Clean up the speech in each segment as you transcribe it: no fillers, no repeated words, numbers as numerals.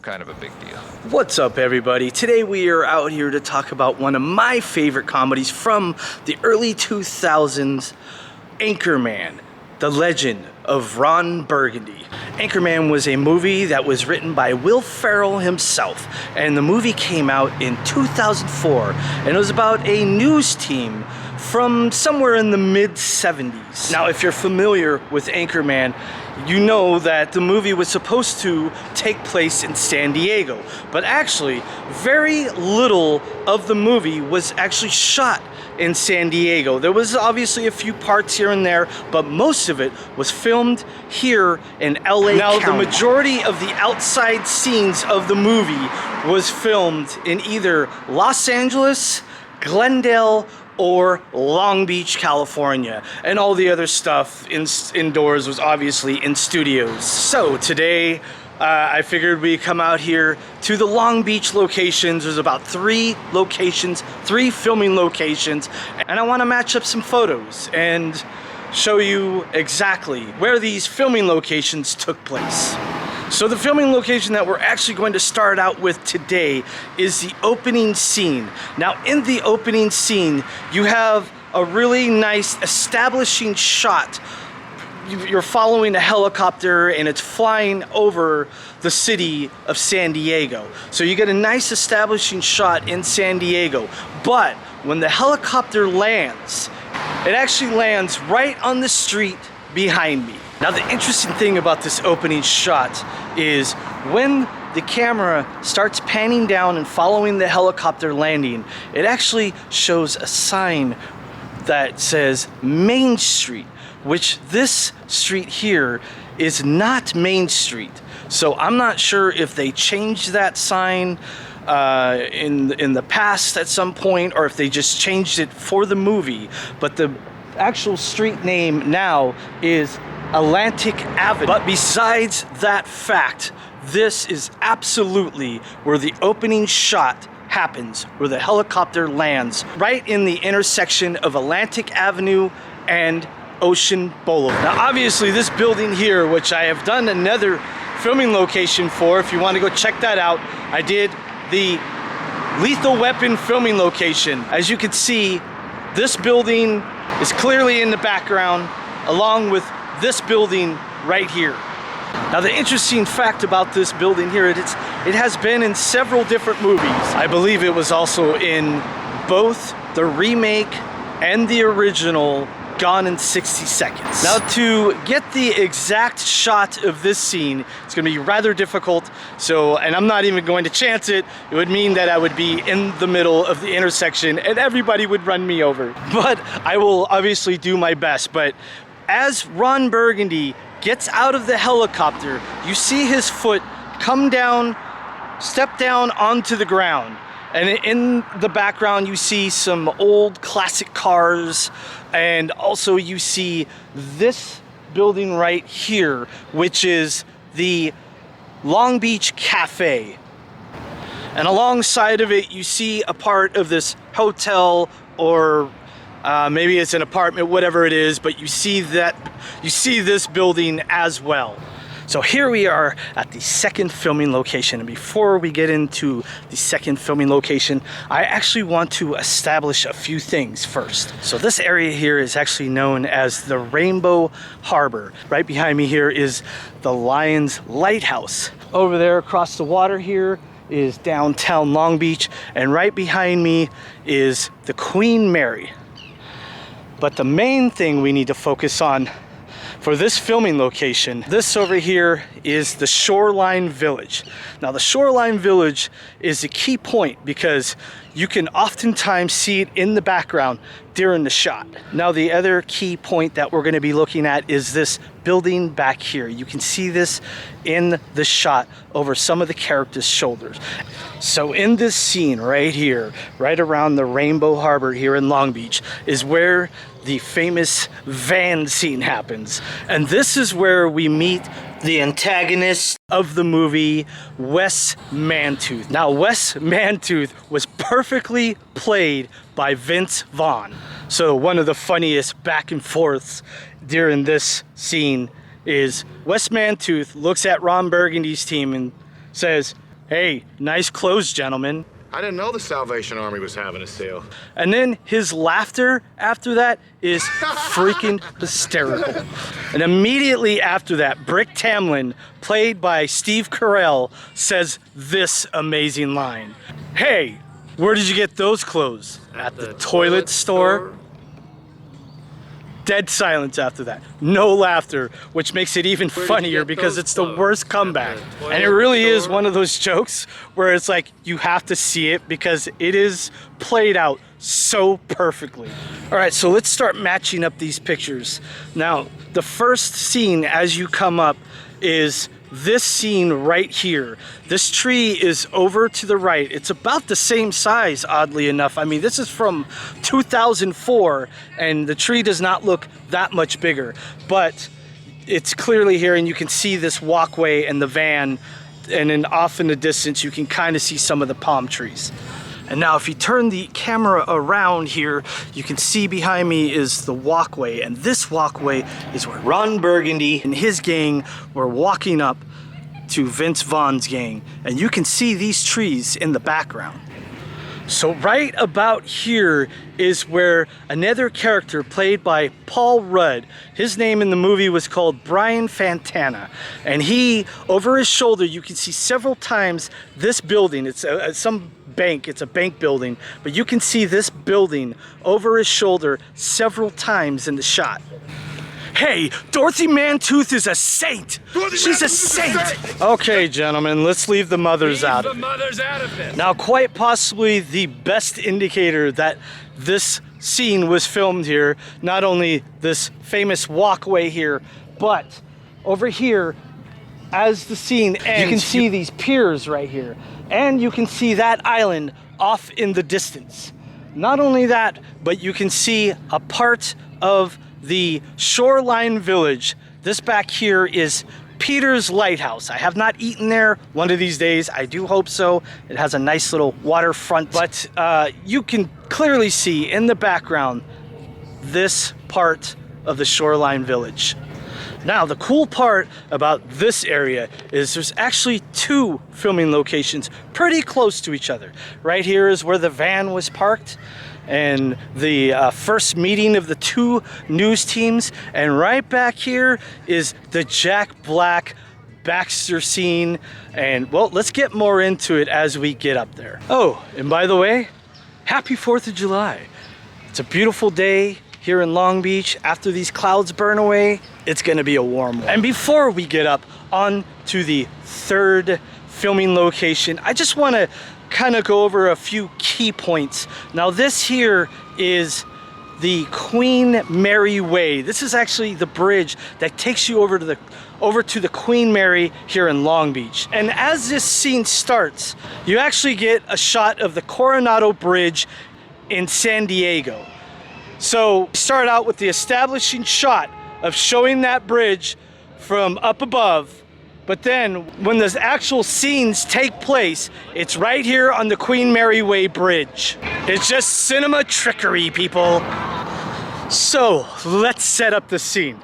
kind of a big deal. What's up, everybody? Today we are out here to talk about one of my favorite comedies from the early 2000s, Anchorman, the legend of Ron Burgundy. Anchorman was a movie that was written by Will Ferrell himself, and the movie came out in 2004, and it was about a news team from somewhere in the mid-70s. Now, if you're familiar with Anchorman, you know that the movie was supposed to take place in San Diego, but actually very little of the movie was actually shot in San Diego. There was obviously a few parts here and there, but most of it was filmed here in LA County. Now, the majority of the outside scenes of the movie was filmed in either Los Angeles, Glendale, or Long Beach, California, and all the other stuff indoors was obviously in studios. So today I figured we'd come out here to the Long Beach locations. There's about 3 locations, 3 filming locations, and I want to match up some photos and show you exactly where these filming locations took place. So the filming location that we're actually going to start out with today is the opening scene. Now, in the opening scene, you have a really nice establishing shot. You're following a helicopter and it's flying over the city of San Diego. So you get a nice establishing shot in San Diego. But when the helicopter lands, it actually lands right on the street behind me. Now, the interesting thing about this opening shot is when the camera starts panning down and following the helicopter landing, it actually shows a sign that says Main Street, which this street here is not Main Street. So I'm not sure if they changed that sign in the past at some point, or if they just changed it for the movie. But the actual street name now is Atlantic Avenue. But besides that fact, this is absolutely where the opening shot happens, where the helicopter lands, right in the intersection of Atlantic Avenue and Ocean Boulevard. Now, obviously, this building here, which I have done another filming location for, if you want to go check that out, I did the Lethal Weapon filming location. As you can see, this building is clearly in the background, along with this building right here. Now, the interesting fact about this building here, it has been in several different movies. I believe it was also in both the remake and the original Gone in 60 Seconds. Now, to get the exact shot of this scene, it's going to be rather difficult. And I'm not even going to chance it. It would mean that I would be in the middle of the intersection and everybody would run me over. But I will obviously do my best. But as Ron Burgundy gets out of the helicopter, you see his foot come down, step down onto the ground. And in the background, you see some old classic cars. And also you see this building right here, which is the Long Beach Cafe. And alongside of it, you see a part of this hotel, or maybe it's an apartment, whatever it is, but you see this building as well. So here we are at the second filming location, and before we get into the second filming location, I actually want to establish a few things first. So this area here is actually known as the Rainbow Harbor. Right behind me here is the Lions Lighthouse. Over there across the water here is downtown Long Beach, and right behind me is the Queen Mary. But the main thing we need to focus on for this filming location, this over here is the Shoreline Village. Now, the Shoreline Village is a key point because you can oftentimes see it in the background during the shot. Now, the other key point that we're going to be looking at is this building back here. You can see this in the shot over some of the characters' shoulders. So in this scene right here, right around the Rainbow Harbor here in Long Beach, is where the famous van scene happens. And this is where we meet the antagonist of the movie, Wes Mantooth. Now, Wes Mantooth was perfectly played by Vince Vaughn. So one of the funniest back and forths during this scene is Wes Mantooth looks at Ron Burgundy's team and says, Hey, nice clothes, gentlemen. I didn't know the Salvation Army was having a sale. And then his laughter after that is freaking hysterical. And immediately after that, Brick Tamlin, played by Steve Carell, says this amazing line. Hey, where did you get those clothes? At the toilet store? Dead silence after that. No laughter, which makes it even funnier because it's the worst comeback. And it really is one of those jokes where it's like you have to see it because it is played out so perfectly. All right, so let's start matching up these pictures. Now, the first scene as you come up is this scene right here. This tree is over to the right. It's about the same size, oddly enough. I mean, this is from 2004, and the tree does not look that much bigger, but it's clearly here, and you can see this walkway and the van, and then off in the distance, you can kind of see some of the palm trees. And now if you turn the camera around here, you can see behind me is the walkway. And this walkway is where Ron Burgundy and his gang were walking up to Vince Vaughn's gang. And you can see these trees in the background. So right about here is where another character played by Paul Rudd, his name in the movie was called Brian Fantana, and he, over his shoulder, you can see several times this building. It's some bank, it's a bank building, but you can see this building over his shoulder several times in the shot. Hey, Dorothy Mantooth is a saint. She's a saint. Okay, gentlemen, let's leave the mothers out of it. Now, quite possibly the best indicator that this scene was filmed here, not only this famous walkway here, but over here, as the scene ends, you can see these piers right here, and you can see that island off in the distance. Not only that, but you can see a part of the shoreline village. This back here is Peter's Lighthouse. I have not eaten there one of these days. I do hope so. It has a nice little waterfront, but you can clearly see in the background this part of the shoreline village. Now, the cool part about this area is there's actually two filming locations pretty close to each other. Right here is where the van was parked, and the first meeting of the two news teams, and right back here is the Jack Black Baxter scene. And well, let's get more into it as we get up there. Oh, and by the way, happy 4th of July. It's a beautiful day here in Long Beach. After these clouds burn away, it's gonna be a warm one. And before we get up on to the third filming location, I just wanna kind of go over a few key points. Now, this here is the Queen Mary Way. This is actually the bridge that takes you over to the Queen Mary here in Long Beach. And as this scene starts, you actually get a shot of the Coronado Bridge in San Diego. So start out with the establishing shot of showing that bridge from up above. But then when the actual scenes take place, it's right here on the Queen Mary Way Bridge. It's just cinema trickery, people. So let's set up the scene.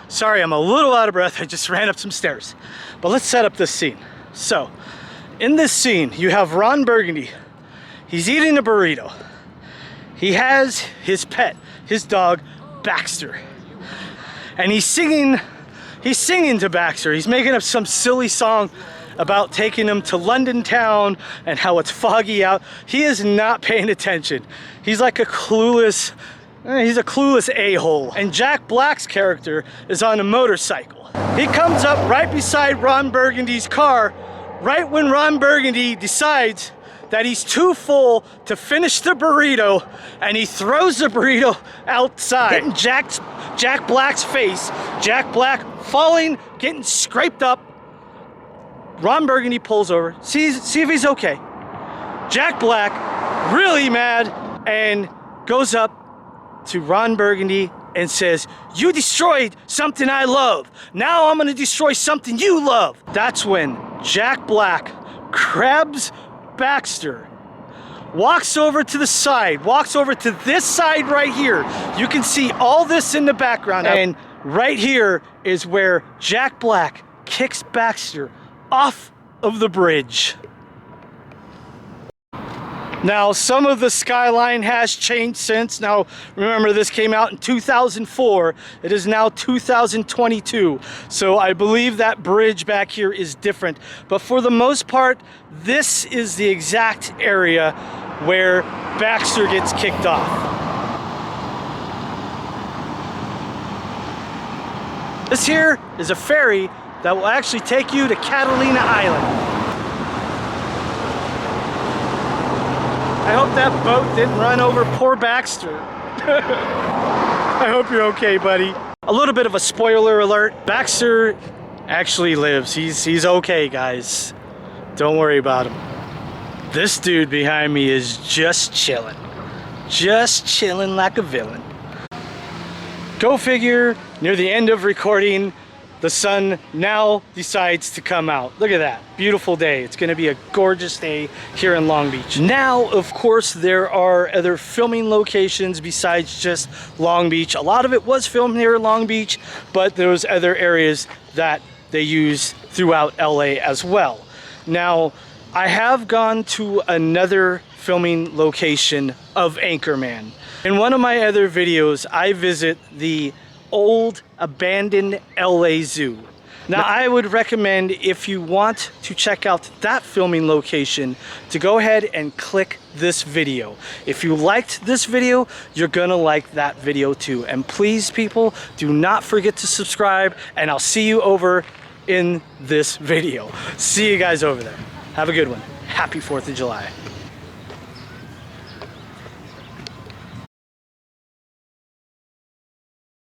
Sorry, I'm a little out of breath. I just ran up some stairs. But let's set up this scene. So in this scene, you have Ron Burgundy. He's eating a burrito. He has his pet, his dog, Baxter. And he's singing to Baxter. He's making up some silly song about taking him to London town and how it's foggy out. He is not paying attention. He's like he's a clueless a-hole. And Jack Black's character is on a motorcycle. He comes up right beside Ron Burgundy's car, right when Ron Burgundy decides that he's too full to finish the burrito, and he throws the burrito outside, hitting Jack Black's face. Jack Black falling, getting scraped up. Ron Burgundy pulls over, see if he's okay. Jack Black, really mad, and goes up to Ron Burgundy and says, "You destroyed something I love. Now I'm gonna destroy something you love." That's when Jack Black grabs Baxter, walks over to the side, walks over to this side right here. You can see all this in the background. And right here is where Jack Black kicks Baxter off of the bridge. Now, some of the skyline has changed since. Now, remember, this came out in 2004. It is now 2022. So I believe that bridge back here is different. But for the most part, this is the exact area where Baxter gets kicked off. This here is a ferry that will actually take you to Catalina Island. I hope that boat didn't run over poor Baxter. I hope you're okay, buddy. A little bit of a spoiler alert. Baxter actually lives. He's okay, guys. Don't worry about him. This dude behind me is just chilling. Just chilling like a villain. Go figure, near the end of recording, the sun now decides to come out. Look at that, beautiful day. It's gonna be a gorgeous day here in Long Beach. Now, of course, there are other filming locations besides just Long Beach. A lot of it was filmed here in Long Beach, but there was other areas that they use throughout LA as well. Now, I have gone to another filming location of Anchorman. In one of my other videos, I visit the old abandoned LA Zoo. Now, I would recommend, if you want to check out that filming location, to go ahead and click this video. If you liked this video, you're gonna like that video too. And please, people, do not forget to subscribe, and I'll see you over in this video. See you guys over there. Have a good one. Happy 4th of July.